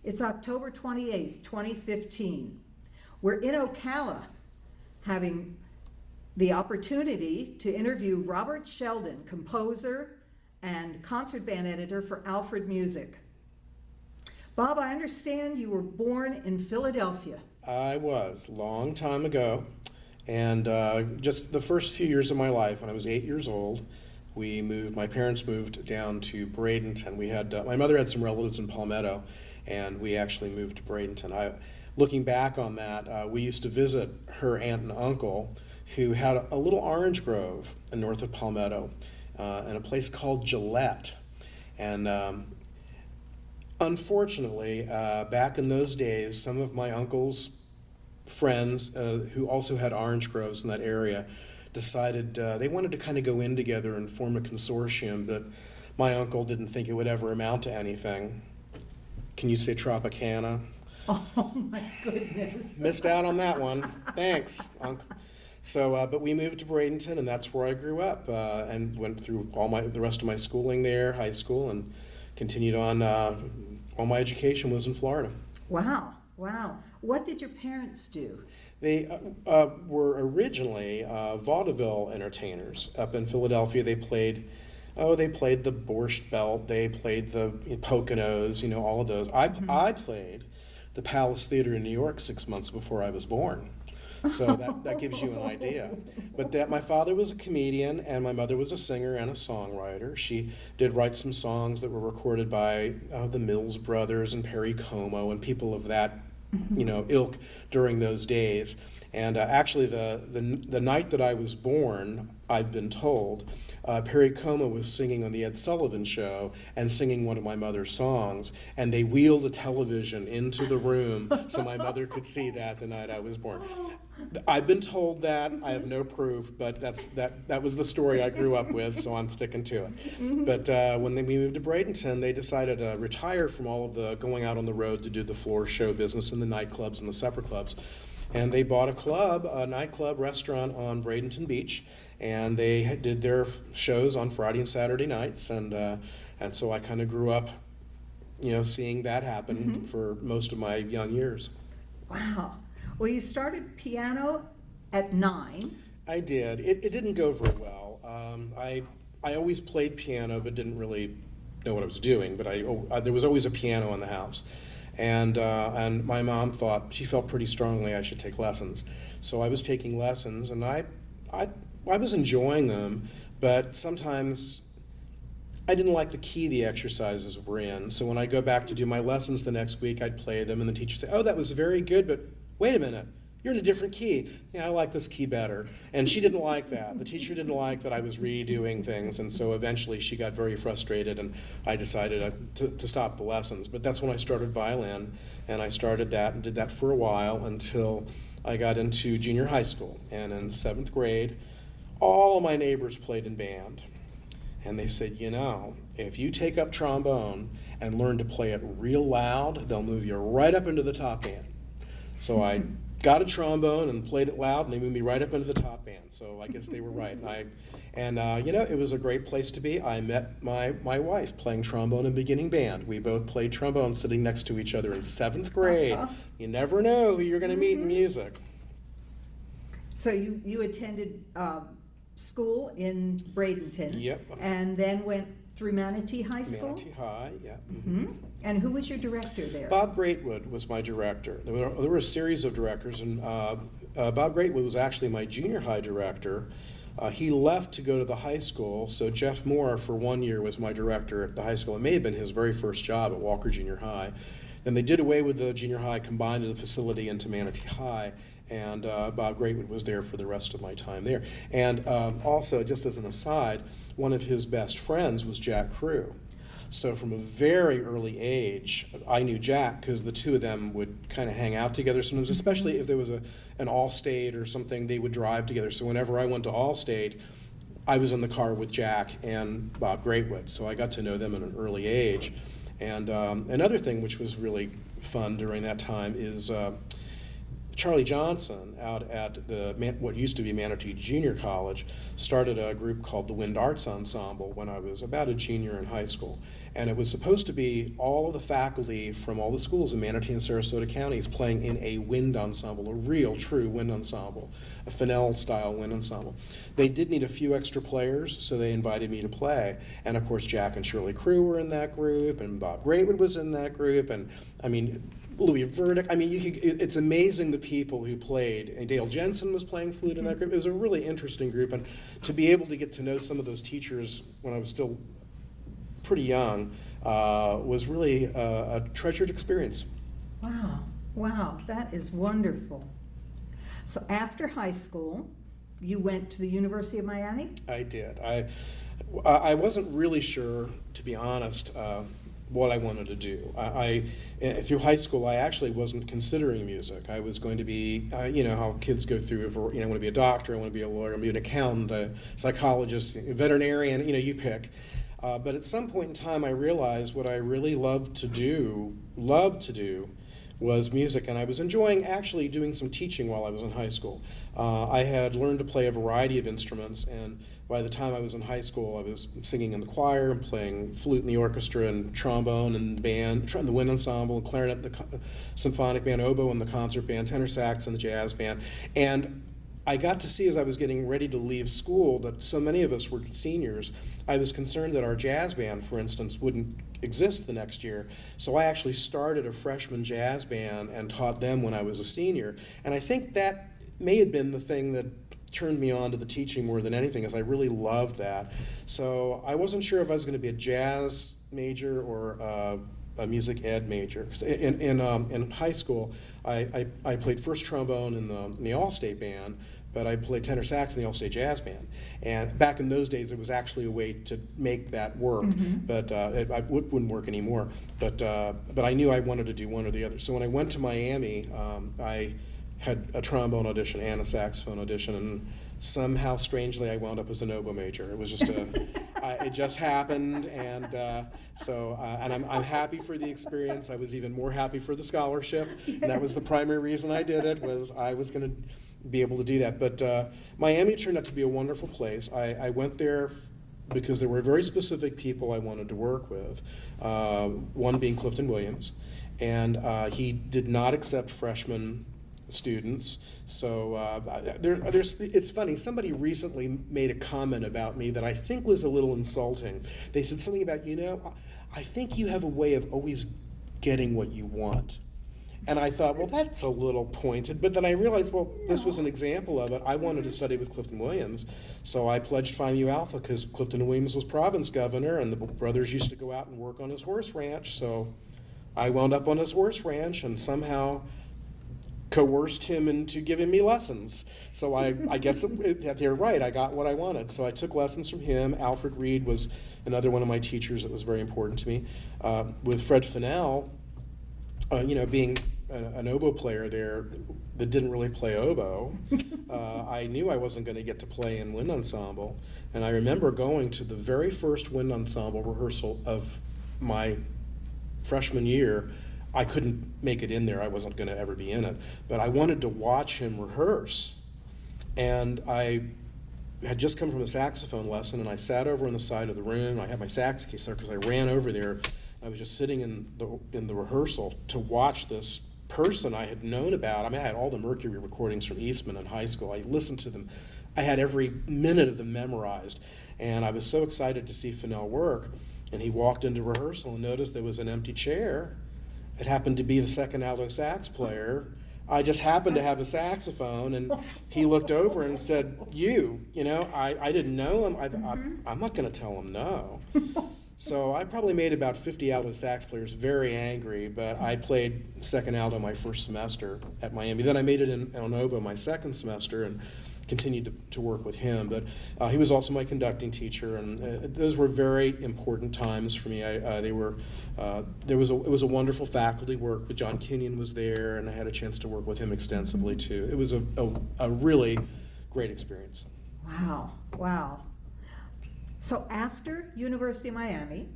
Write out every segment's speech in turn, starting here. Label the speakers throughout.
Speaker 1: It's October 28th, 2015. We're in Ocala having the opportunity to interview Robert Sheldon, composer and concert band editor for Alfred Music. Bob, I understand you were born in Philadelphia.
Speaker 2: I was, long time ago. And just the first few years of my life, when I was 8 years old, my parents moved down to Bradenton. My mother had some relatives in Palmetto, and we actually moved to Bradenton. Looking back on that, we used to visit her aunt and uncle, who had a little orange grove north of Palmetto, in a place called Gillette. And unfortunately, back in those days, some of my uncle's friends who also had orange groves in that area decided they wanted to kind of go in together and form a consortium, but my uncle didn't think it would ever amount to anything. Can you say Tropicana?
Speaker 1: Oh my goodness.
Speaker 2: Missed out on that one. Thanks, Uncle. So, but we moved to Bradenton, and that's where I grew up, and went through the rest of my schooling there, high school, and continued on. All my education was in Florida.
Speaker 1: Wow, wow. What did your parents do?
Speaker 2: They were originally vaudeville entertainers up in Philadelphia. They played the Borscht Belt, they played the Poconos, all of those. I played the Palace Theater in New York 6 months before I was born. So that gives you an idea. But my father was a comedian, and my mother was a singer and a songwriter. She did write some songs that were recorded by the Mills Brothers and Perry Como and people of that ilk during those days. And actually, the night that I was born, I've been told, Perry Como was singing on the Ed Sullivan Show and singing one of my mother's songs, and they wheeled a television into the room so my mother could see that the night I was born. I've been told that. I have no proof, but that was the story I grew up with, so I'm sticking to it. But when we moved to Bradenton, they decided to retire from all of the going out on the road to do the floor show business in the nightclubs and the supper clubs. And they bought a nightclub restaurant on Bradenton Beach, and they did their shows on Friday and Saturday nights, and so I kind of grew up, seeing that happen for most of my young years.
Speaker 1: Wow. Well, you started piano at 9.
Speaker 2: I did. It didn't go very well. I always played piano, but didn't really know what I was doing. But there was always a piano in the house. And my mom she felt pretty strongly I should take lessons. So I was taking lessons, and I was enjoying them, but sometimes I didn't like the key the exercises were in. So when I go back to do my lessons the next week, I'd play them, and the teacher would say, "Oh, that was very good, but wait a minute, you're in a different key. Yeah, I like this key better." And she didn't like that. The teacher didn't like that I was redoing things, and so eventually she got very frustrated, and I decided to stop the lessons. But that's when I started violin, and I started that and did that for a while until I got into junior high school. And in 7th grade, all of my neighbors played in band. And they said, if you take up trombone and learn to play it real loud, they'll move you right up into the top band. So I got a trombone and played it loud, and they moved me right up into the top band. So I guess they were right. And it was a great place to be. I met my wife playing trombone in beginning band. We both played trombone sitting next to each other in 7th grade. You never know who you're going to meet in music.
Speaker 1: So you attended school in Bradenton.
Speaker 2: Yep.
Speaker 1: And then went through Manatee High School?
Speaker 2: Manatee High, yeah.
Speaker 1: And who was your director there?
Speaker 2: Bob Greatwood was my director. There were a series of directors, and Bob Greatwood was actually my junior high director. He left to go to the high school, so Jeff Moore for 1 year was my director at the high school. It may have been his very first job at Walker Junior High. Then they did away with the junior high, combined the facility into Manatee High, and Bob Greatwood was there for the rest of my time there. And also, just as an aside, one of his best friends was Jack Crew. So from a very early age, I knew Jack because the two of them would kind of hang out together sometimes, especially if there was an Allstate or something, they would drive together. So whenever I went to Allstate, I was in the car with Jack and Bob Greatwood. So I got to know them at an early age. And another thing which was really fun during that time is Charlie Johnson out at what used to be Manatee Junior College started a group called the Wind Arts Ensemble when I was about a junior in high school. And it was supposed to be all of the faculty from all the schools in Manatee and Sarasota counties playing in a wind ensemble, a real, true wind ensemble, a Fennell-style wind ensemble. They did need a few extra players, so they invited me to play. And of course, Jack and Shirley Crew were in that group, and Bob Graywood was in that group, and I mean, Louis Verdict. I mean, it's amazing the people who played. And Dale Jensen was playing flute in that group. It was a really interesting group, and to be able to get to know some of those teachers when I was still pretty young was really a treasured experience.
Speaker 1: Wow, wow, that is wonderful. So after high school, you went to the University of Miami?
Speaker 2: I did. I wasn't really sure, to be honest, what I wanted to do. Through high school, I actually wasn't considering music. I was going to be, you know, how kids go through, I want to be a doctor, I want to be a lawyer, I want to be an accountant, a psychologist, a veterinarian, you know, you pick. But at some point in time, I realized what I really loved to do was music, and I was enjoying actually doing some teaching while I was in high school. I had learned to play a variety of instruments, and by the time I was in high school, I was singing in the choir and playing flute in the orchestra and trombone and band, the wind ensemble, clarinet, the symphonic band, oboe in the concert band, tenor sax in the jazz band. And I got to see as I was getting ready to leave school that so many of us were seniors. I was concerned that our jazz band, for instance, wouldn't exist the next year. So I actually started a freshman jazz band and taught them when I was a senior. And I think that may have been the thing that turned me on to the teaching more than anything, is I really loved that. So I wasn't sure if I was going to be a jazz major or a music ed major. In high school, I played first trombone in the All-State band, but I played tenor sax in the All-State Jazz Band. And back in those days, it was actually a way to make that work, but it wouldn't work anymore. But I knew I wanted to do one or the other. So when I went to Miami, I had a trombone audition and a saxophone audition, and somehow, strangely, I wound up as an oboe major. It was just it just happened, and and I'm happy for the experience. I was even more happy for the scholarship, and that was the primary reason I did it, was I was going to be able to do that. But Miami turned out to be a wonderful place. I went there because there were very specific people I wanted to work with, one being Clifton Williams, and he did not accept freshmen students. So it's funny, somebody recently made a comment about me that I think was a little insulting. They said something about, you know, I think you have a way of always getting what you want. And I thought, well, that's a little pointed, but then I realized, well, this was an example of it. I wanted to study with Clifton Williams, so I pledged Phi Mu Alpha because Clifton Williams was province governor, and the brothers used to go out and work on his horse ranch, so I wound up on his horse ranch and somehow coerced him into giving me lessons. So I guess you're right, I got what I wanted. So I took lessons from him. Alfred Reed was another one of my teachers that was very important to me. With Fred Fennell, you know, being an oboe player there that didn't really play oboe, I knew I wasn't going to get to play in wind ensemble. And I remember going to the very first wind ensemble rehearsal of my freshman year. I couldn't make it in there. I wasn't going to ever be in it. But I wanted to watch him rehearse. And I had just come from a saxophone lesson, and I sat over on the side of the room. I had my sax case there because I ran over there. I was just sitting in the rehearsal to watch this person I had known about. I mean, I had all the Mercury recordings from Eastman in high school. I listened to them. I had every minute of them memorized. And I was so excited to see Fennell work. And he walked into rehearsal and noticed there was an empty chair. It happened to be the second alto sax player. I just happened to have a saxophone, and he looked over and said, you know, I didn't know him. I'm not going to tell him no. So I probably made about 50 alto sax players very angry, but I played second alto my first semester at Miami. Then I made it on oboe my second semester and continued to work with him. But he was also my conducting teacher, and those were very important times for me. It was a wonderful faculty work, but John Kenyon was there, and I had a chance to work with him extensively too. It was a really great experience.
Speaker 1: Wow. So after University of Miami,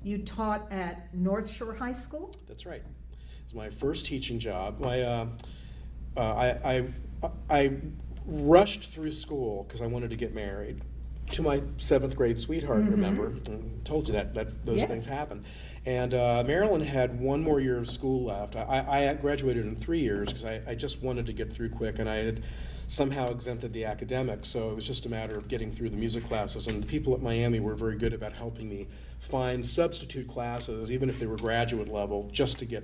Speaker 1: you taught at North Shore High School?
Speaker 2: That's right. It was my first teaching job. I rushed through school because I wanted to get married to my 7th grade sweetheart, remember? And told you that those
Speaker 1: Yes.
Speaker 2: things happen. And Marilyn had one more year of school left. I graduated in 3 years because I just wanted to get through quick, and I had somehow exempted the academics, so it was just a matter of getting through the music classes. And the people at Miami were very good about helping me find substitute classes, even if they were graduate level, just to get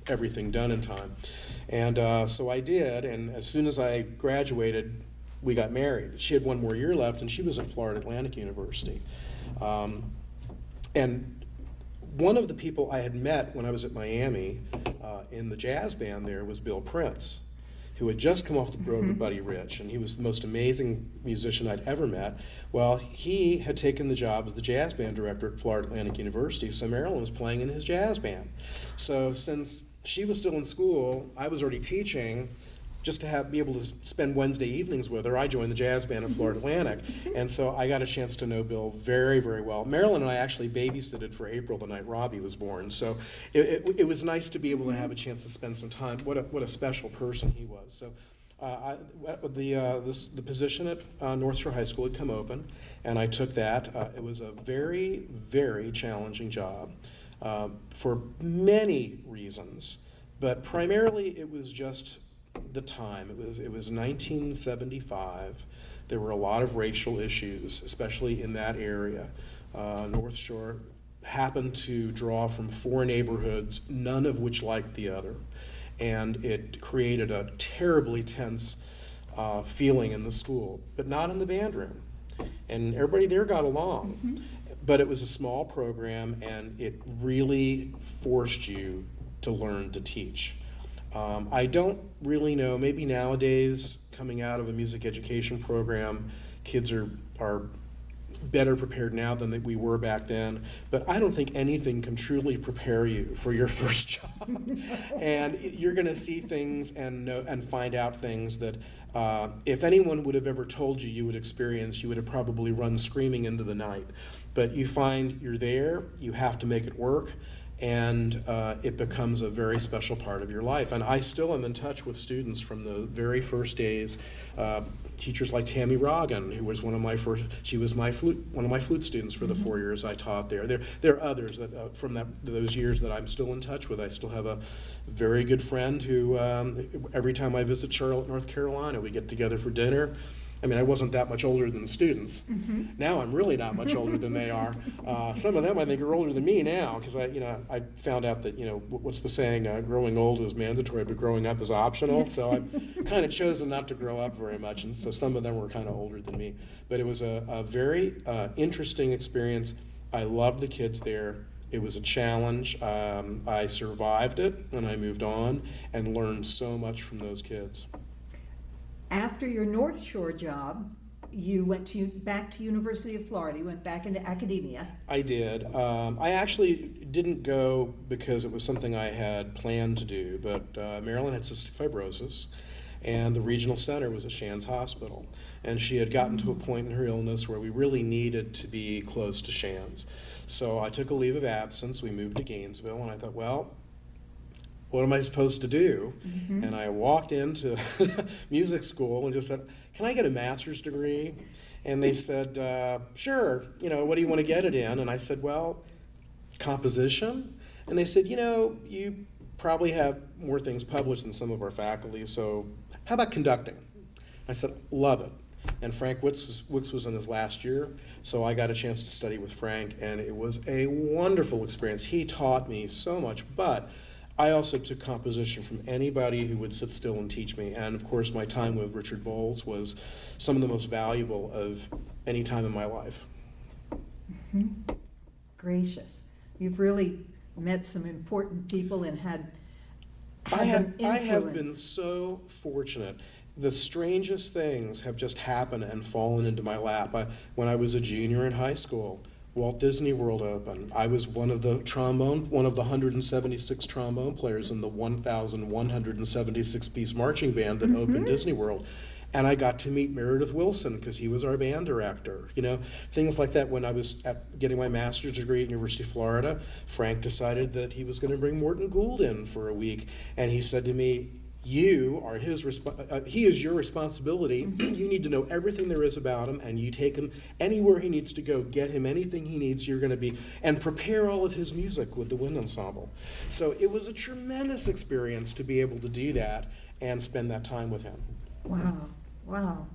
Speaker 2: everything done in time. And so I did, and as soon as I graduated, we got married. She had one more year left, and she was at Florida Atlantic University. And one of the people I had met when I was at Miami in the jazz band there was Bill Prince, who had just come off the road with Buddy Rich, and he was the most amazing musician I'd ever met. Well, he had taken the job as the jazz band director at Florida Atlantic University, so Marilyn was playing in his jazz band. So since she was still in school, I was already teaching. Just to be able to spend Wednesday evenings with her, I joined the jazz band at Florida Atlantic, and so I got a chance to know Bill very, very well. Marilyn and I actually babysitted for April the night Robbie was born, so it was nice to be able to have a chance to spend some time. What a special person he was. So the position at North Shore High School had come open, and I took that. It was a very, very challenging job for many reasons, but primarily it was just the time. It was 1975. There were a lot of racial issues, especially in that area. North Shore happened to draw from 4 neighborhoods, none of which liked the other. And it created a terribly tense feeling in the school, but not in the band room. And everybody there got along. But it was a small program, and it really forced you to learn to teach. I don't really know, maybe nowadays, coming out of a music education program, kids are better prepared now than we were back then, but I don't think anything can truly prepare you for your first job. And you're going to see things and find out things that if anyone would have ever told you you would experience, you would have probably run screaming into the night. But you find you're there, you have to make it work, and it becomes a very special part of your life. And I still am in touch with students from the very first days. Teachers like Tammy Rogan, who was one of my flute students for the 4 years I taught there. There are others that from those years that I'm still in touch with. I still have a very good friend who every time I visit Charlotte, North Carolina, we get together for dinner. I mean, I wasn't that much older than the students. Now I'm really not much older than they are. Some of them I think are older than me now, because I found out that, what's the saying, growing old is mandatory, but growing up is optional. So I've kind of chosen not to grow up very much, and so some of them were kind of older than me. But it was a very interesting experience. I loved the kids there. It was a challenge. I survived it, and I moved on and learned so much from those kids.
Speaker 1: After your North Shore job, you went back to University of Florida. You went back into academia.
Speaker 2: I did. I actually didn't go because it was something I had planned to do, but Marilyn had cystic fibrosis, and the regional center was at Shands Hospital. And she had gotten to a point in her illness where we really needed to be close to Shands. So I took a leave of absence. We moved to Gainesville, and I thought, well, what am I supposed to do? And I walked into music school and just said, can I get a master's degree? And they said, sure, what do you want to get it in? And I said, well, composition. And they said, you probably have more things published than some of our faculty, so how about conducting? I said, love it. And Frank Wicks was in his last year, so I got a chance to study with Frank, and it was a wonderful experience. He taught me so much, but I also took composition from anybody who would sit still and teach me. And of course, my time with Richard Bowles was some of the most valuable of any time in my life.
Speaker 1: Gracious. You've really met some important people and had
Speaker 2: I
Speaker 1: them
Speaker 2: have been
Speaker 1: influence.
Speaker 2: so fortunate. The strangest things have just happened and fallen into my lap. When I was a junior in high school, Walt Disney World opened. I was one of the 176 trombone players in the 1,176 piece marching band that opened Disney World. And I got to meet Meredith Wilson because he was our band director. Things like that. When I was getting my master's degree at University of Florida, Frank decided that he was going to bring Morton Gould in for a week. And he said to me, You are he is your responsibility. You need to know everything there is about him, and you take him anywhere he needs to go, get him anything he needs. You're going to be, and prepare all of his music with the wind ensemble. So it was a tremendous experience to be able to do that and spend that time with him.
Speaker 1: Wow, wow.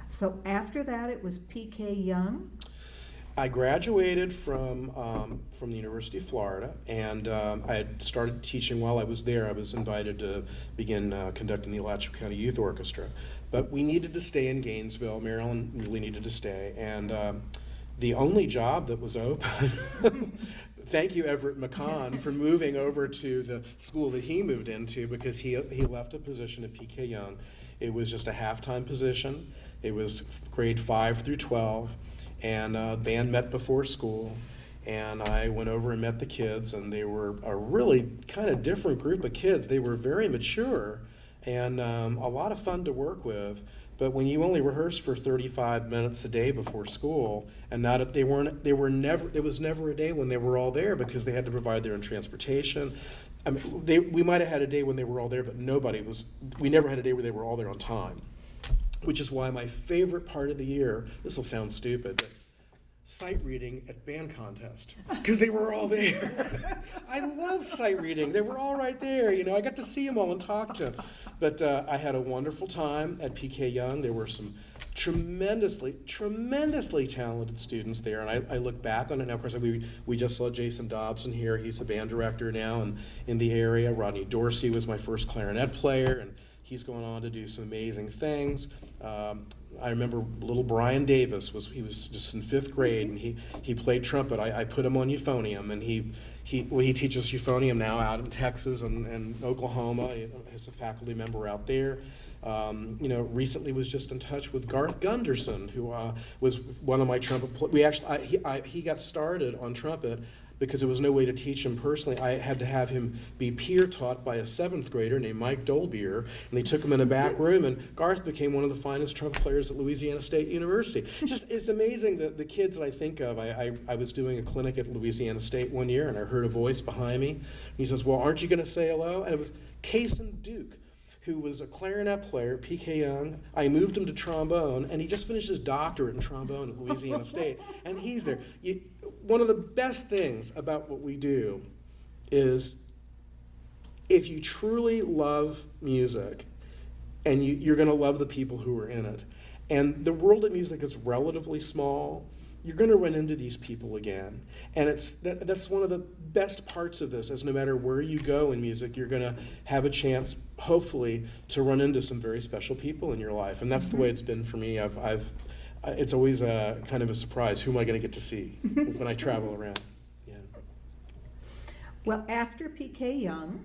Speaker 1: So after that, it was P.K. Yonge?
Speaker 2: I graduated from the University of Florida, and I had started teaching while I was there. I was invited to begin conducting the Alachua County Youth Orchestra. But we needed to stay in Gainesville. Maryland really needed to stay. And the only job that was open, thank you, Everett McCon, for moving over to the school that he moved into, because he left a position at P.K. Yonge. It was just a half-time position. It was grade 5 through 12. And band met before school, and I went over and met the kids, and they were a really kind of different group of kids. They were very mature and a lot of fun to work with. But when you only rehearse for 35 minutes a day before school, and there was never a day when they were all there, because they had to provide their own transportation. I mean, we might have had a day when they were all there, but we never had a day where they were all there on time. Which is why my favorite part of the year, this will sound stupid, but sight reading at band contest, because they were all there. I loved sight reading. They were all right there. I got to see them all and talk to them. But I had a wonderful time at P.K. Yonge. There were some tremendously talented students there, and I look back on it now. Of course, we just saw Jason Dobson here. He's a band director now in the area. Rodney Dorsey was my first clarinet player, and he's going on to do some amazing things. I remember little Brian Davis he was just in 5th grade, and he played trumpet. I put him on euphonium, and he teaches euphonium now out in Texas and Oklahoma. He's a faculty member out there. Recently was just in touch with Garth Gunderson, who was one of my trumpet players. He got started on trumpet because there was no way to teach him personally. I had to have him be peer taught by a 7th grader named Mike Dolbeer, and they took him in a back room, and Garth became one of the finest trumpet players at Louisiana State University. It's amazing that the kids that I think of. I was doing a clinic at Louisiana State one year, and I heard a voice behind me. And he says, "Well, aren't you going to say hello?" And it was Cason Duke, who was a clarinet player at P.K. Yonge. I moved him to trombone, and he just finished his doctorate in trombone at Louisiana State, and he's there. One of the best things about what we do is, if you truly love music, and you're going to love the people who are in it, and the world of music is relatively small, you're going to run into these people again. And that's one of the best parts of this, is no matter where you go in music, you're going to have a chance, hopefully, to run into some very special people in your life. And that's the way it's been for me. It's always a kind of a surprise. Who am I going to get to see when I travel around? Yeah.
Speaker 1: Well, after P.K. Yonge,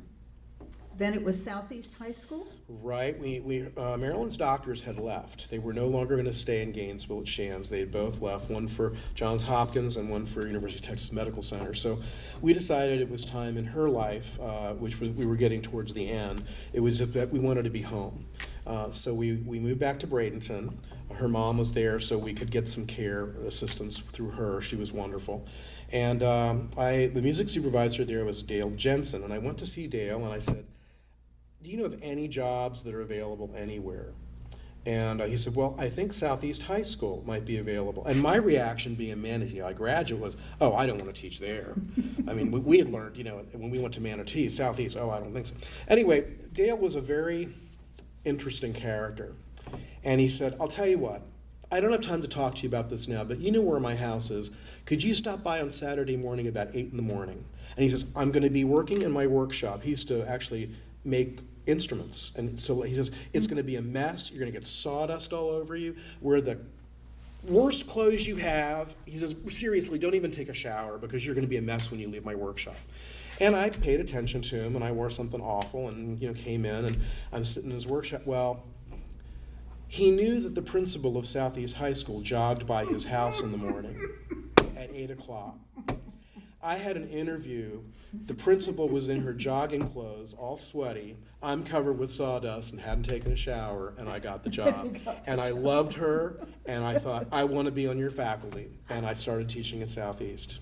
Speaker 1: then it was Southeast High School?
Speaker 2: Right. Maryland's doctors had left. They were no longer going to stay in Gainesville at Shands. They had both left, one for Johns Hopkins and one for University of Texas Medical Center. So we decided it was time in her life, we were getting towards the end, it was that we wanted to be home. So we moved back to Bradenton. Her mom was there, so we could get some care assistance through her. She was wonderful. And the music supervisor there was Dale Jensen, and I went to see Dale, and I said, "Do you know of any jobs that are available anywhere?" And he said, "Well, I think Southeast High School might be available." And my reaction, being a Manatee graduate, was, "Oh, I don't want to teach there." I mean, we had learned, when we went to Manatee, Southeast, I don't think so. Anyway, Dale was a very interesting character. And he said, "I'll tell you what, I don't have time to talk to you about this now, but you know where my house is. Could you stop by on Saturday morning about 8 in the morning?" And he says, "I'm going to be working in my workshop." He used to actually make instruments. And so he says, "It's going to be a mess. You're going to get sawdust all over you. Wear the worst clothes you have." He says, "Seriously, don't even take a shower, because you're going to be a mess when you leave my workshop." And I paid attention to him, and I wore something awful, and came in, and I'm sitting in his workshop. Well, he knew that the principal of Southeast High School jogged by his house in the morning at 8 o'clock. I had an interview. The principal was in her jogging clothes, all sweaty. I'm covered with sawdust and hadn't taken a shower, and I got the job. And I loved her, and I thought, I want to be on your faculty. And I started teaching at Southeast.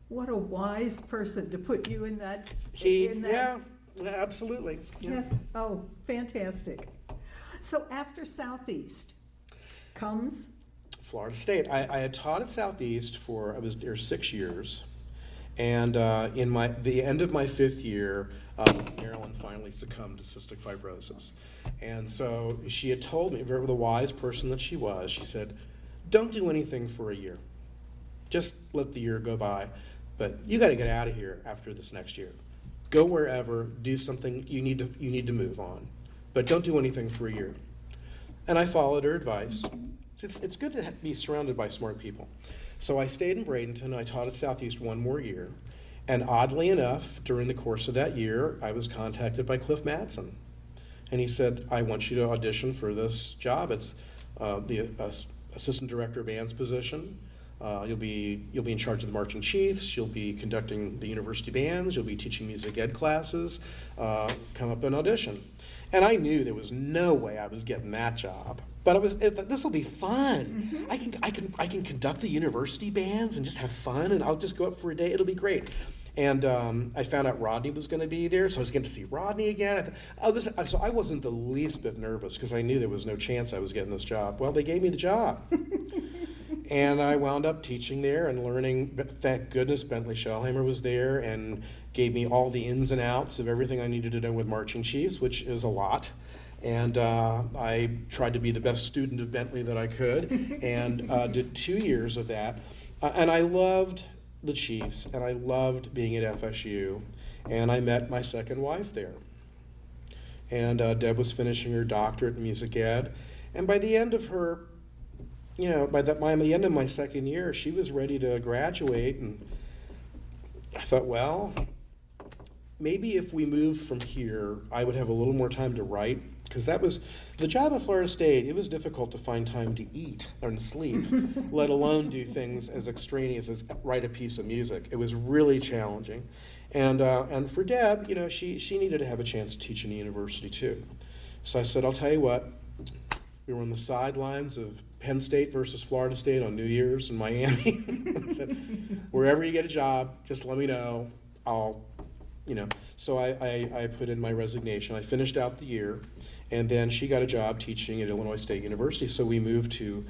Speaker 1: What a wise person to put you in that.
Speaker 2: Yeah. Absolutely. Yeah.
Speaker 1: Yes. Oh, fantastic. So after Southeast comes,
Speaker 2: Florida State. I had taught at Southeast I was there 6 years, and in the end of my 5th year, Marilyn finally succumbed to cystic fibrosis. And so she had told me, the wise person that she was, she said, don't do anything for a year. Just let the year go by. But you got to get out of here after this next year. Go wherever, do something, you need to move on. But don't do anything for a year. And I followed her advice. It's good to be surrounded by smart people. So I stayed in Bradenton. I taught at Southeast 1 more year. And oddly enough, during the course of that year, I was contacted by Cliff Madsen. And he said, I want you to audition for this job. It's the assistant director of bands position. You'll be in charge of the marching chiefs. You'll be conducting the university bands. You'll be teaching music ed classes. Come up and audition. And I knew there was no way I was getting that job. But this will be fun. Mm-hmm. I can conduct the university bands and just have fun, and I'll just go up for a day. It'll be great. And I found out Rodney was going to be there, so I was going to see Rodney again. So I wasn't the least bit nervous because I knew there was no chance I was getting this job. Well, they gave me the job. And I wound up teaching there and learning. But thank goodness Bentley Schellhammer was there and gave me all the ins and outs of everything I needed to know with marching chiefs, which is a lot. And I tried to be the best student of Bentley that I could, and did 2 years of that. And I loved the Chiefs, and I loved being at FSU, and I met my second wife there. And Deb was finishing her doctorate in music ed, and by the end of her, by the end of my second year, she was ready to graduate, and I thought, well, maybe if we moved from here, I would have a little more time to write, because that was the job at Florida State. It was difficult to find time to eat and sleep, let alone do things as extraneous as write a piece of music. It was really challenging. And for Deb, she needed to have a chance to teach in the university too. So I said, I'll tell you what, we were on the sidelines of Penn State versus Florida State on New Year's in Miami. I said, wherever you get a job, just let me know. So I put in my resignation. I finished out the year, and then she got a job teaching at Illinois State University. So we moved to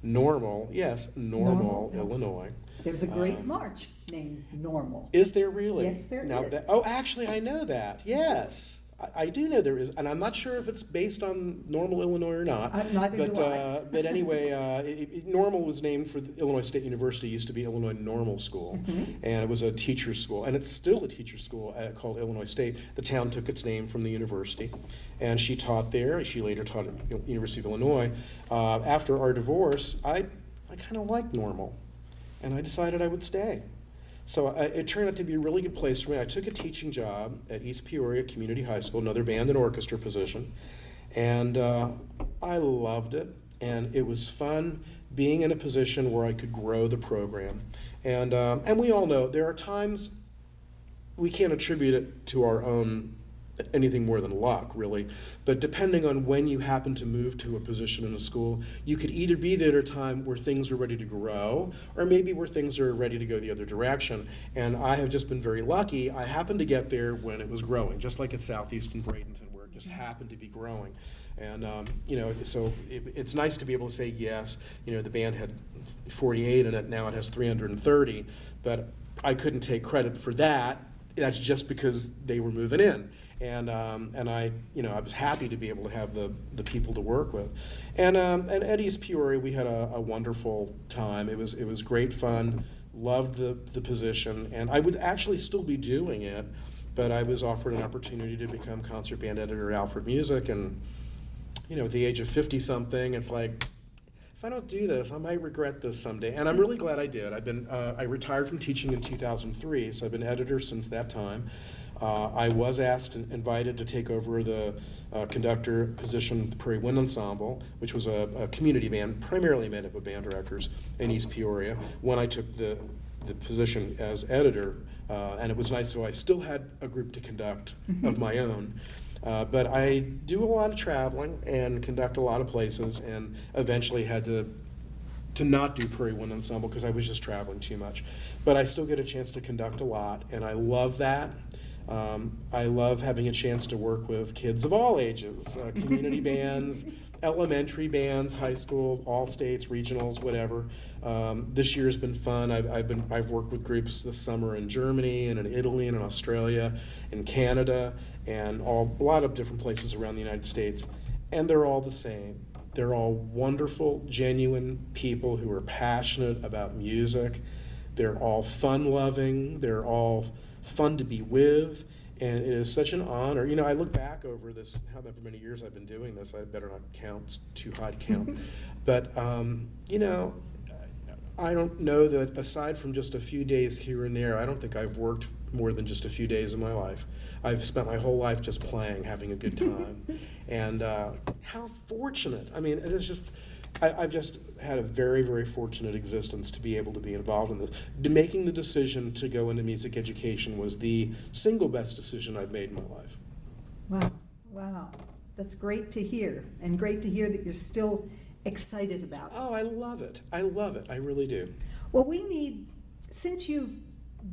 Speaker 2: Normal, Illinois.
Speaker 1: There's a great march named Normal.
Speaker 2: Is there really?
Speaker 1: Yes, there is.
Speaker 2: Actually, I know that. Yes. I do know there is, and I'm not sure if it's based on Normal, Illinois or not.
Speaker 1: Neither do I.
Speaker 2: But anyway, Normal was named for the Illinois State University. It used to be Illinois Normal School, and it was a teacher's school, and it's still a teacher's school called Illinois State. The town took its name from the university, and she taught there. She later taught at University of Illinois. After our divorce, I kind of liked Normal, and I decided I would stay. So it turned out to be a really good place for me. I took a teaching job at East Peoria Community High School, another band and orchestra position, and I loved it. And it was fun being in a position where I could grow the program. And we all know there are times we can't attribute it to our own anything more than luck, really. But depending on when you happen to move to a position in a school, you could either be there at a time where things are ready to grow, or maybe where things are ready to go the other direction. And I have just been very lucky. I happened to get there when it was growing, just like at Southeast and Bradenton, where it just happened to be growing. And, so it's nice to be able to say yes. The band had 48 in it, now it has 330, but I couldn't take credit for that. That's just because they were moving in. And I was happy to be able to have the people to work with, and at East Peoria we had a wonderful time. It was great fun. Loved the position, and I would actually still be doing it, but I was offered an opportunity to become concert band editor at Alfred Music, and at the age of 50-something, it's like, if I don't do this, I might regret this someday. And I'm really glad I did. I retired from teaching in 2003, so I've been editor since that time. I was invited to take over the conductor position of the Prairie Wind Ensemble, which was a community band primarily made up of band directors in East Peoria, when I took the position as editor. And it was nice, so I still had a group to conduct of my own. But I do a lot of traveling and conduct a lot of places, and eventually had to not do Prairie Wind Ensemble because I was just traveling too much. But I still get a chance to conduct a lot, and I love that. I love having a chance to work with kids of all ages, community bands, elementary bands, high school, all states, regionals, whatever. This year's been fun. I've worked with groups this summer in Germany and in Italy and in Australia, in Canada, and a lot of different places around the United States. And they're all the same. They're all wonderful, genuine people who are passionate about music. They're all fun-loving. They're all fun to be with. And it is such an honor. You know, I look back over this, however many years I've been doing this. I better not count, it's too high to count. But, you know, I don't know that aside from just a few days here and there, I don't think I've worked more than just a few days in my life. I've spent my whole life just playing, having a good time. And how fortunate. I mean, it's just, I've just had a very, very fortunate existence to be able to be involved in this. Making the decision to go into music education was the single best decision I've made in my life.
Speaker 1: Wow, wow. That's great to hear, and great to hear that you're still excited about it.
Speaker 2: Oh, I love it. I love it. I really do.
Speaker 1: Well, we need, since you've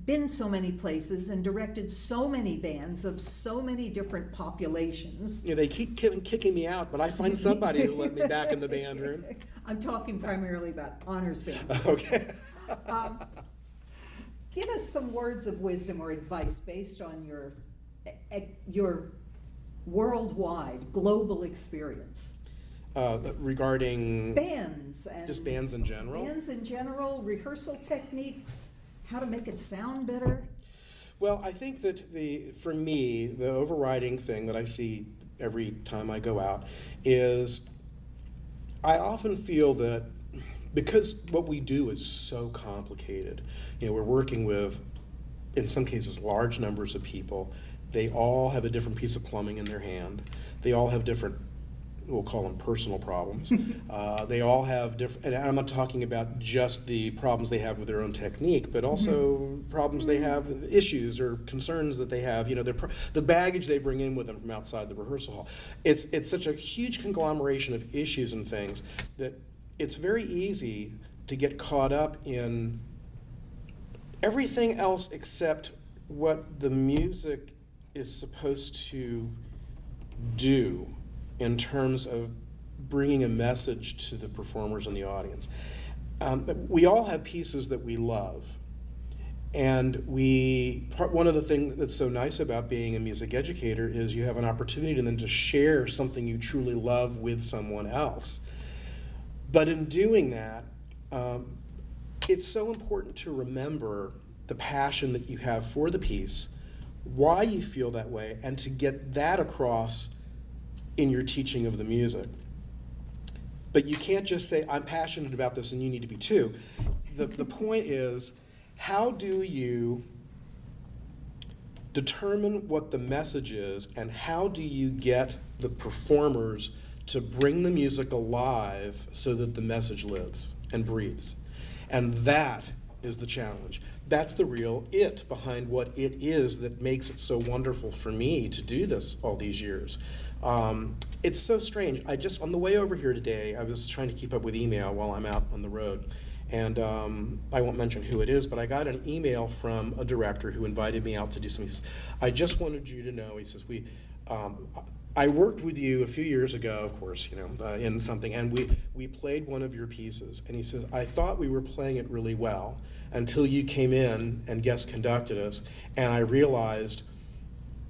Speaker 1: been so many places and directed so many bands of so many different populations.
Speaker 2: Yeah, they keep kicking me out, but I find somebody who let me back in the band room.
Speaker 1: I'm talking primarily about honors bands.
Speaker 2: Okay.
Speaker 1: Give us some words of wisdom or advice based on your worldwide, global experience.
Speaker 2: Regarding
Speaker 1: bands and
Speaker 2: just bands in general?
Speaker 1: Bands in general, rehearsal techniques, how to make it sound better.
Speaker 2: Well, I think that for me, the overriding thing that I see every time I go out is I often feel that because what we do is so complicated, you know, we're working with, in some cases, large numbers of people. They all have a different piece of plumbing in their hand. They all have different, we'll call them personal problems. They all have different, and I'm not talking about just the problems they have with their own technique, but also problems they have, issues or concerns that they have, you know, the baggage they bring in with them from outside the rehearsal hall. It's such a huge conglomeration of issues and things that it's very easy to get caught up in everything else except what the music is supposed to do in terms of bringing a message to the performers and the audience. We all have pieces that we love. And one of the things that's so nice about being a music educator is you have an opportunity then to share something you truly love with someone else. But in doing that, it's so important to remember the passion that you have for the piece, why you feel that way, and to get that across in your teaching of the music. But you can't just say, I'm passionate about this and you need to be too. The point is, how do you determine what the message is, and how do you get the performers to bring the music alive so that the message lives and breathes? And that is the challenge. That's the real it behind what it is that makes it so wonderful for me to do this all these years. It's so strange. On the way over here today, I was trying to keep up with email while I'm out on the road. And I won't mention who it is, but I got an email from a director who invited me out to do something. He says, I just wanted you to know, he says, I worked with you a few years ago, of course, you know, in something, and we played one of your pieces. And he says, I thought we were playing it really well until you came in and guest conducted us, and I realized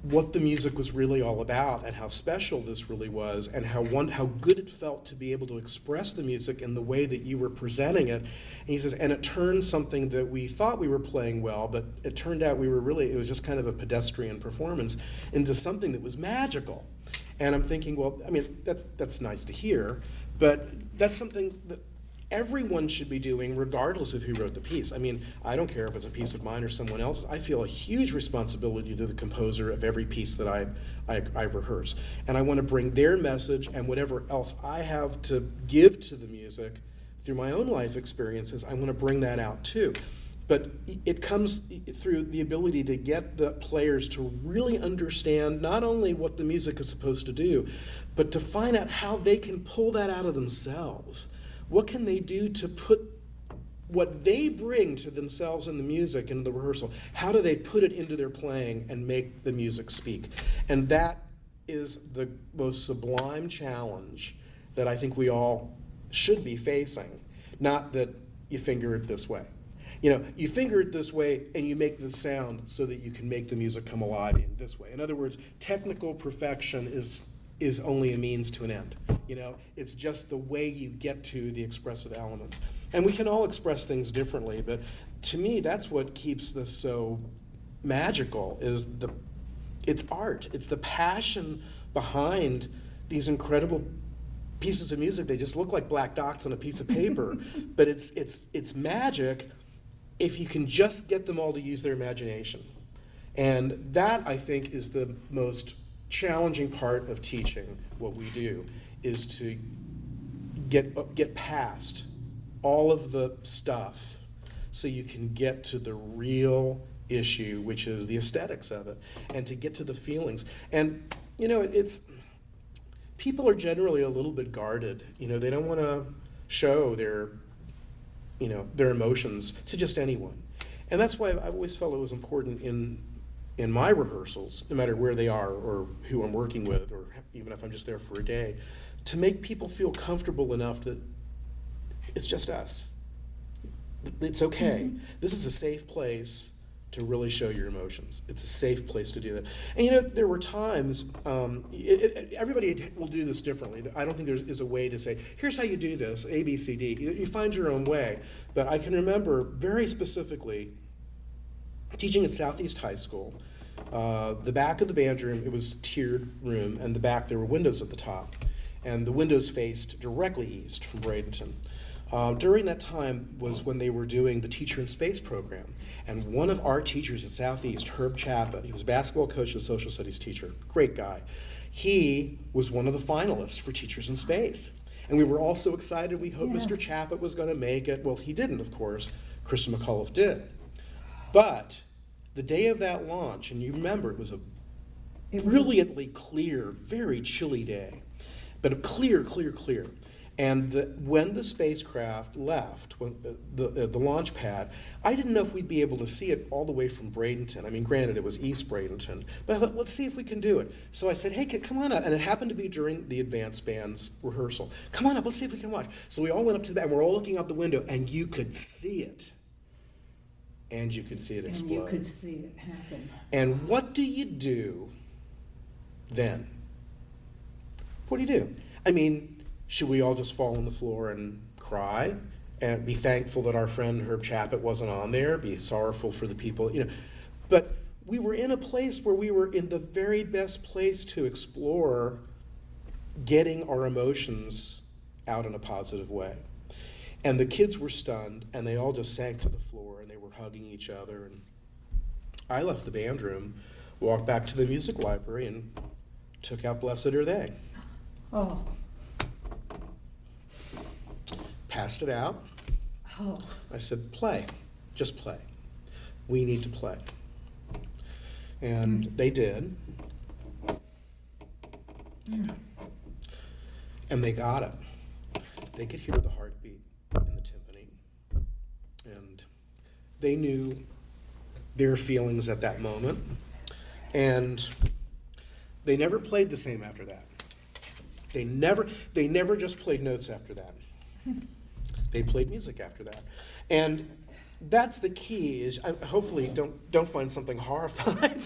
Speaker 2: what the music was really all about and how special this really was and how good it felt to be able to express the music in the way that you were presenting it. And he says, and it turned something that we thought we were playing well, but it turned out it was just kind of a pedestrian performance, into something that was magical. And I'm thinking, well, I mean, that's nice to hear, but that's something that everyone should be doing regardless of who wrote the piece. I mean, I don't care if it's a piece of mine or someone else's. I feel a huge responsibility to the composer of every piece that I rehearse. And I want to bring their message and whatever else I have to give to the music through my own life experiences, I want to bring that out too. But it comes through the ability to get the players to really understand not only what the music is supposed to do, but to find out how they can pull that out of themselves. What can they do to put what they bring to themselves in the music and the rehearsal, how do they put it into their playing and make the music speak? And that is the most sublime challenge that I think we all should be facing. Not that you finger it this way. You know, you finger it this way and you make the sound so that you can make the music come alive in this way. In other words, technical perfection is only a means to an end. You know, it's just the way you get to the expressive elements. And we can all express things differently, but to me, that's what keeps this so magical, is it's art. It's the passion behind these incredible pieces of music. They just look like black dots on a piece of paper, but it's magic if you can just get them all to use their imagination. And that, I think, is the most challenging part of teaching what we do, is to get past all of the stuff so you can get to the real issue, which is the aesthetics of it, and to get to the feelings. And, you know, people are generally a little bit guarded. You know, they don't want to show their emotions to just anyone. And that's why I've always felt it was important in my rehearsals, no matter where they are or who I'm working with, or even if I'm just there for a day, to make people feel comfortable enough that it's just us. It's okay. Mm-hmm. This is a safe place to really show your emotions. It's a safe place to do that. And you know, there were times, everybody will do this differently. I don't think there is a way to say, here's how you do this, A, B, C, D. You find your own way. But I can remember very specifically teaching at Southeast High School. The back of the band room, it was a tiered room, and the back there were windows at the top. And the windows faced directly east from Bradenton. During that time was when they were doing the Teacher in Space program. And one of our teachers at Southeast, Herb Chappett, he was a basketball coach and a social studies teacher, great guy. He was one of the finalists for Teachers in Space. And we were all so excited. We hoped Mr. Chappett was going to make it. Well, he didn't, of course. Kristen McAuliffe did. But the day of that launch, and you remember, it was a brilliantly clear, very chilly day, but a clear. And when the spacecraft left, when the launch pad, I didn't know if we'd be able to see it all the way from Bradenton. I mean, granted, it was East Bradenton, but I thought, let's see if we can do it. So I said, hey, come on up. And it happened to be during the advanced band's rehearsal. Come on up, let's see if we can watch. So we all went up to the band, and we're all looking out the window, and you could see it. And you could see it explode.
Speaker 1: And you could see it happen.
Speaker 2: And what do you do then? What do you do? I mean, should we all just fall on the floor and cry and be thankful that our friend Herb Chappett wasn't on there, be sorrowful for the people, you know? But we were in a place where we were in the very best place to explore getting our emotions out in a positive way. And the kids were stunned, and they all just sank to the floor, and they were hugging each other. And I left the band room, walked back to the music library, and took out Blessed Are They.
Speaker 1: Oh.
Speaker 2: Passed it out.
Speaker 1: Oh.
Speaker 2: I said, play, just play. We need to play. And they did. And they got it. They could hear the heartbeat in the timpani. And they knew their feelings at that moment. And they never played the same after that. They never just played notes after that. They played music after that. And that's the key, is hopefully don't find something horrifying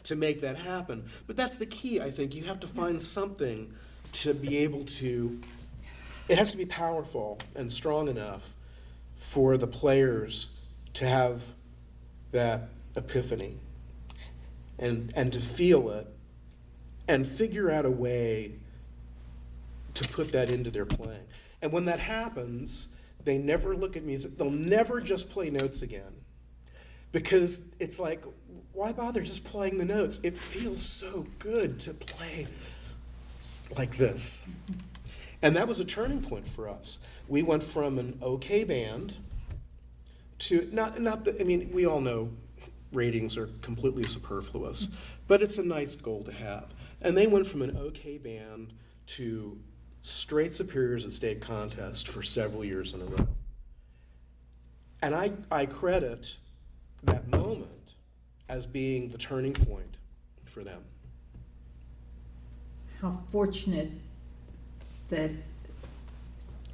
Speaker 2: to make that happen. But that's the key, I think. You have to find something to be able to, it has to be powerful and strong enough for the players to have that epiphany and to feel it and figure out a way to put that into their playing. And when that happens, they never look at music. They'll never just play notes again. Because it's like, why bother just playing the notes? It feels so good to play like this. And that was a turning point for us. We went from an okay band to, we all know ratings are completely superfluous, but it's a nice goal to have. And they went from an okay band to straight superiors at state contest for several years in a row. And I credit that moment as being the turning point for them.
Speaker 1: How fortunate that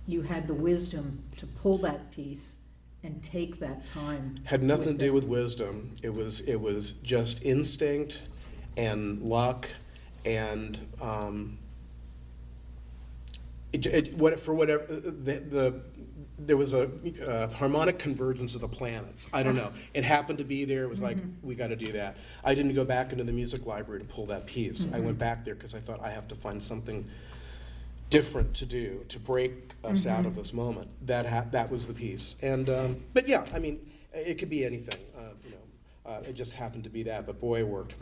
Speaker 1: you had the wisdom to pull that piece and take that time.
Speaker 2: Had nothing to do
Speaker 1: them.
Speaker 2: with wisdom. It was just instinct and luck and there was a harmonic convergence of the planets. I don't know. It happened to be there. It was like, we got to do that. I didn't go back into the music library to pull that piece. I went back there because I thought I have to find something different to do to break us out of this moment. That was the piece. And but yeah, I mean, it could be anything. It just happened to be that. But boy, it worked.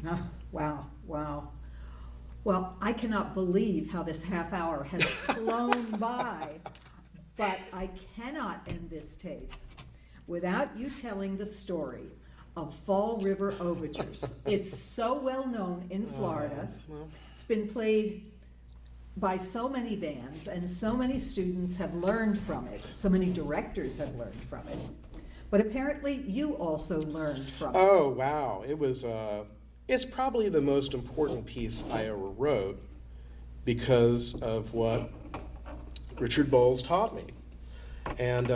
Speaker 1: Oh, wow. Well, I cannot believe how this half hour has flown by, but I cannot end this tape without you telling the story of Fall River Overtures. It's so well known in Florida. It's been played by so many bands, and so many students have learned from it. So many directors have learned from it. But apparently you also learned from it.
Speaker 2: Oh, wow. It was, it's probably the most important piece I ever wrote because of what Richard Bowles taught me. And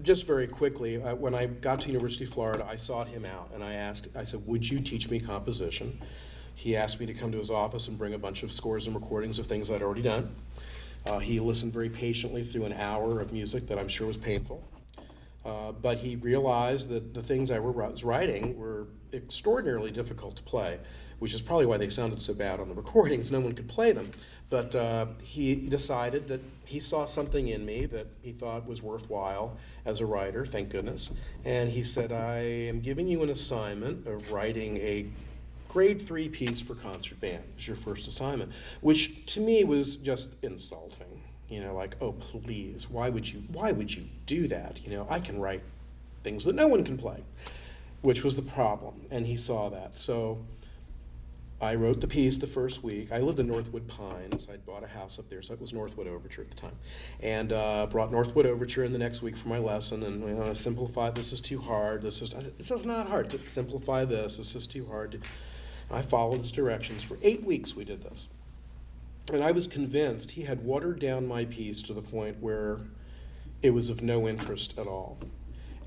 Speaker 2: just very quickly, when I got to University of Florida, I sought him out and I said, would you teach me composition? He asked me to come to his office and bring a bunch of scores and recordings of things I'd already done. He listened very patiently through an hour of music that I'm sure was painful. But he realized that the things I was writing were extraordinarily difficult to play, which is probably why they sounded so bad on the recordings. No one could play them. But he decided that he saw something in me that he thought was worthwhile as a writer, thank goodness. And he said, I am giving you an assignment of writing a grade 3 piece for concert band as your first assignment, which to me was just insulting. Like, oh, please, why would you do that? I can write things that no one can play, which was the problem, and he saw that. So I wrote the piece the first week. I lived in Northwood Pines. I'd bought a house up there, so it was Northwood Overture at the time. And brought Northwood Overture in the next week for my lesson, and simplify, this is too hard. This is not hard. To simplify this is too hard. I followed his directions. For 8 weeks we did this. And I was convinced he had watered down my piece to the point where it was of no interest at all.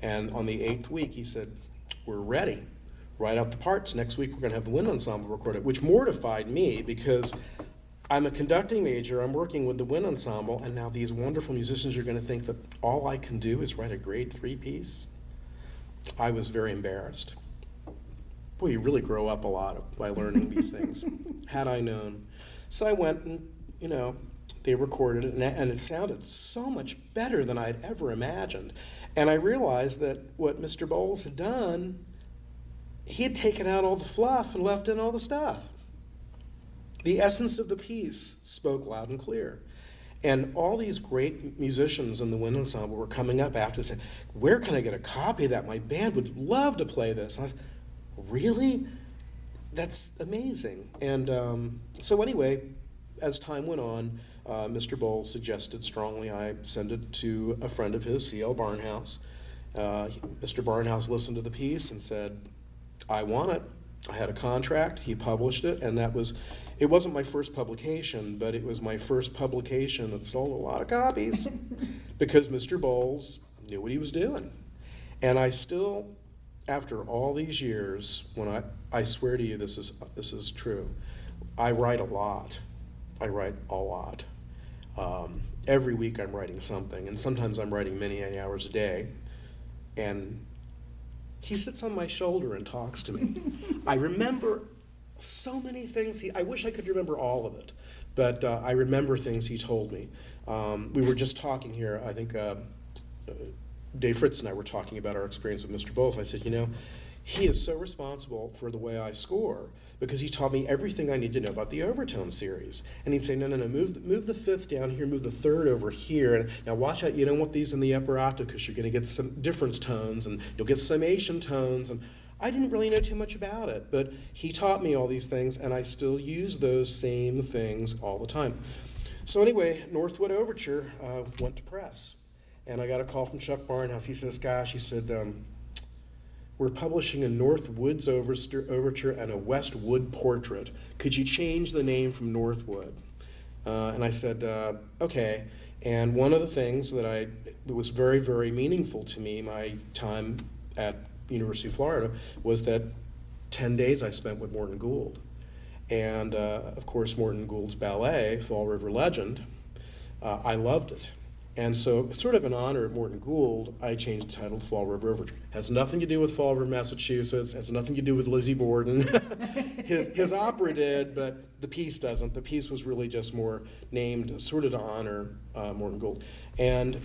Speaker 2: And on the 8th week, he said, we're ready. Write out the parts. Next week, we're going to have the wind ensemble recorded, which mortified me because I'm a conducting major. I'm working with the wind ensemble, and now these wonderful musicians are going to think that all I can do is write a grade 3 piece. I was very embarrassed. Boy, you really grow up a lot by learning these things. Had I known. So I went and, they recorded it, and it sounded so much better than I'd ever imagined. And I realized that what Mr. Bowles had done, he had taken out all the fluff and left in all the stuff. The essence of the piece spoke loud and clear. And all these great musicians in the wind ensemble were coming up after and saying, where can I get a copy of that? My band would love to play this. And I was, really? That's amazing. And so anyway, as time went on, Mr. Bowles suggested strongly I send it to a friend of his, C.L. Barnhouse. Mr. Barnhouse listened to the piece and said, I want it. I had a contract. He published it, and it wasn't my first publication, but it was my first publication that sold a lot of copies because Mr. Bowles knew what he was doing. And I still, after all these years, when I swear to you this is true, I write a lot. I write a lot. Every week I'm writing something, and sometimes I'm writing many hours a day. And he sits on my shoulder and talks to me. I remember so many things. I wish I could remember all of it, but I remember things he told me. We were just talking here, I think Dave Fritz and I were talking about our experience with Mr. Bowles. I said, he is so responsible for the way I score because he taught me everything I need to know about the overtone series. And he'd say, no, move the fifth down here, move the third over here. And now watch out, you don't want these in the upper octave because you're going to get some difference tones and you'll get summation tones. And I didn't really know too much about it, but he taught me all these things, and I still use those same things all the time. So anyway, Northwood Overture went to press. and I got a call from Chuck Barnhouse. He says, gosh, he said, we're publishing a North Woods Overture and a West Wood Portrait. Could you change the name from Northwood? And I said, okay. And one of the things that was very, very meaningful to me, my time at University of Florida, was that 10 days I spent with Morton Gould. And of course, Morton Gould's ballet, Fall River Legend, I loved it. And so, sort of in honor of Morton Gould, I changed the title to Fall River Overture. Has nothing to do with Fall River, Massachusetts. Has nothing to do with Lizzie Borden. his opera did, but the piece doesn't. The piece was really just more named sort of to honor Morton Gould. And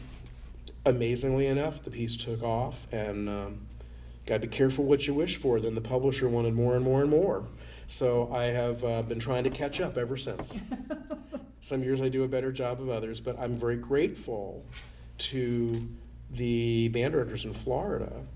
Speaker 2: amazingly enough, the piece took off, and got to be careful what you wish for. Then the publisher wanted more and more and more. So I have been trying to catch up ever since. Some years I do a better job of others, but I'm very grateful to the band directors in Florida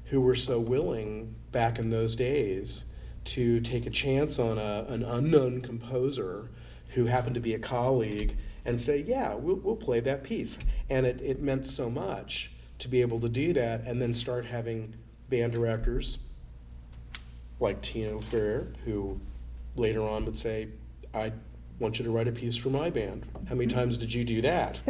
Speaker 2: who were so willing back in those days to take a chance on an unknown composer who happened to be a colleague and say, yeah, we'll play that piece. And it meant so much to be able to do that, and then start having band directors like Tino Ferrer, who later on would say, I want you to write a piece for my band. How many times did you do that?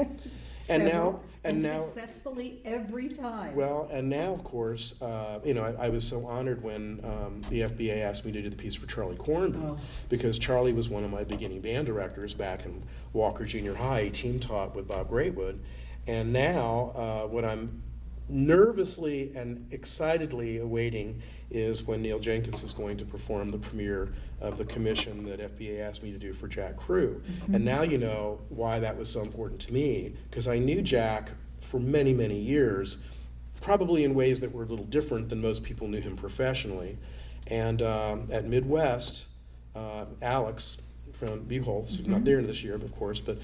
Speaker 1: Several,
Speaker 2: and now
Speaker 1: successfully every time.
Speaker 2: Well, and now, of course, I was so honored when the FBA asked me to do the piece for Charlie Cornby, because Charlie was one of my beginning band directors back in Walker Junior High. He team taught with Bob Greatwood. And now, what I'm nervously and excitedly awaiting is when Neil Jenkins is going to perform the premiere of the commission that FBA asked me to do for Jack Crew. And now you know why that was so important to me, because I knew Jack for many, many years, probably in ways that were a little different than most people knew him professionally. And at Midwest, Alex from Buchholz, who's not there this year, of course, but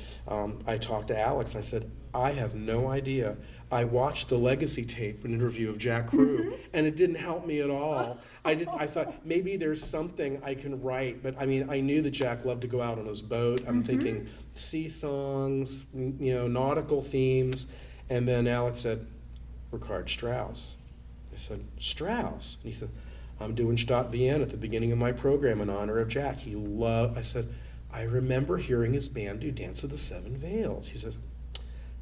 Speaker 2: I talked to Alex. I said, I have no idea. I watched the Legacy tape, an interview of Jack Crew, and it didn't help me at all. I thought maybe there's something I can write, but I mean, I knew that Jack loved to go out on his boat. I'm thinking sea songs, nautical themes, and then Alex said, Richard Strauss. I said, Strauss? And he said, I'm doing Stadt Vienna at the beginning of my program in honor of Jack. I said, I remember hearing his band do Dance of the Seven Veils. He says,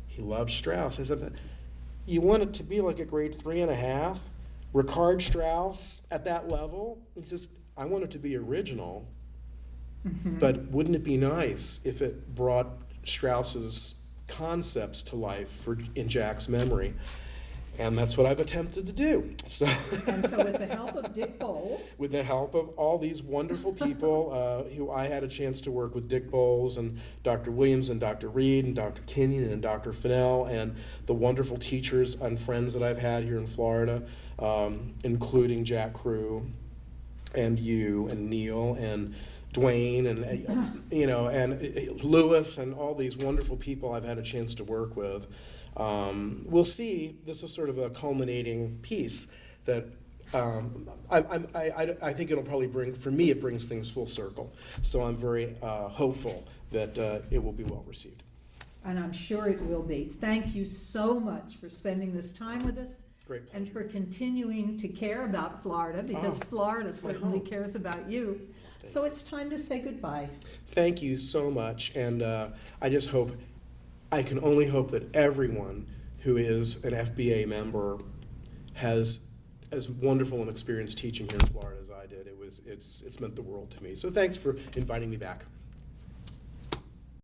Speaker 2: he loved Strauss. I said, but you want it to be like a grade 3.5? Richard Strauss at that level? He says, I want it to be original, but wouldn't it be nice if it brought Strauss's concepts to life in Jack's memory? And that's what I've attempted to do.
Speaker 1: And so with the help of Dick Bowles.
Speaker 2: With the help of all these wonderful people who I had a chance to work with, Dick Bowles and Dr. Williams and Dr. Reed and Dr. Kenyon and Dr. Fennell, and the wonderful teachers and friends that I've had here in Florida, including Jack Crew and you and Neil and Dwayne and and Lewis and all these wonderful people I've had a chance to work with. We'll see. This is sort of a culminating piece that I think it'll probably bring, for me, it brings things full circle. So I'm very hopeful that it will be well received.
Speaker 1: And I'm sure it will be. Thank you so much for spending this time with us.
Speaker 2: Great pleasure.
Speaker 1: And for continuing to care about Florida, because Florida certainly cares about you. So it's time to say goodbye. Thank you so much. And I can only hope that everyone who is an FBA member has as wonderful an experience teaching here in Florida as I did. It's meant the world to me. So thanks for inviting me back.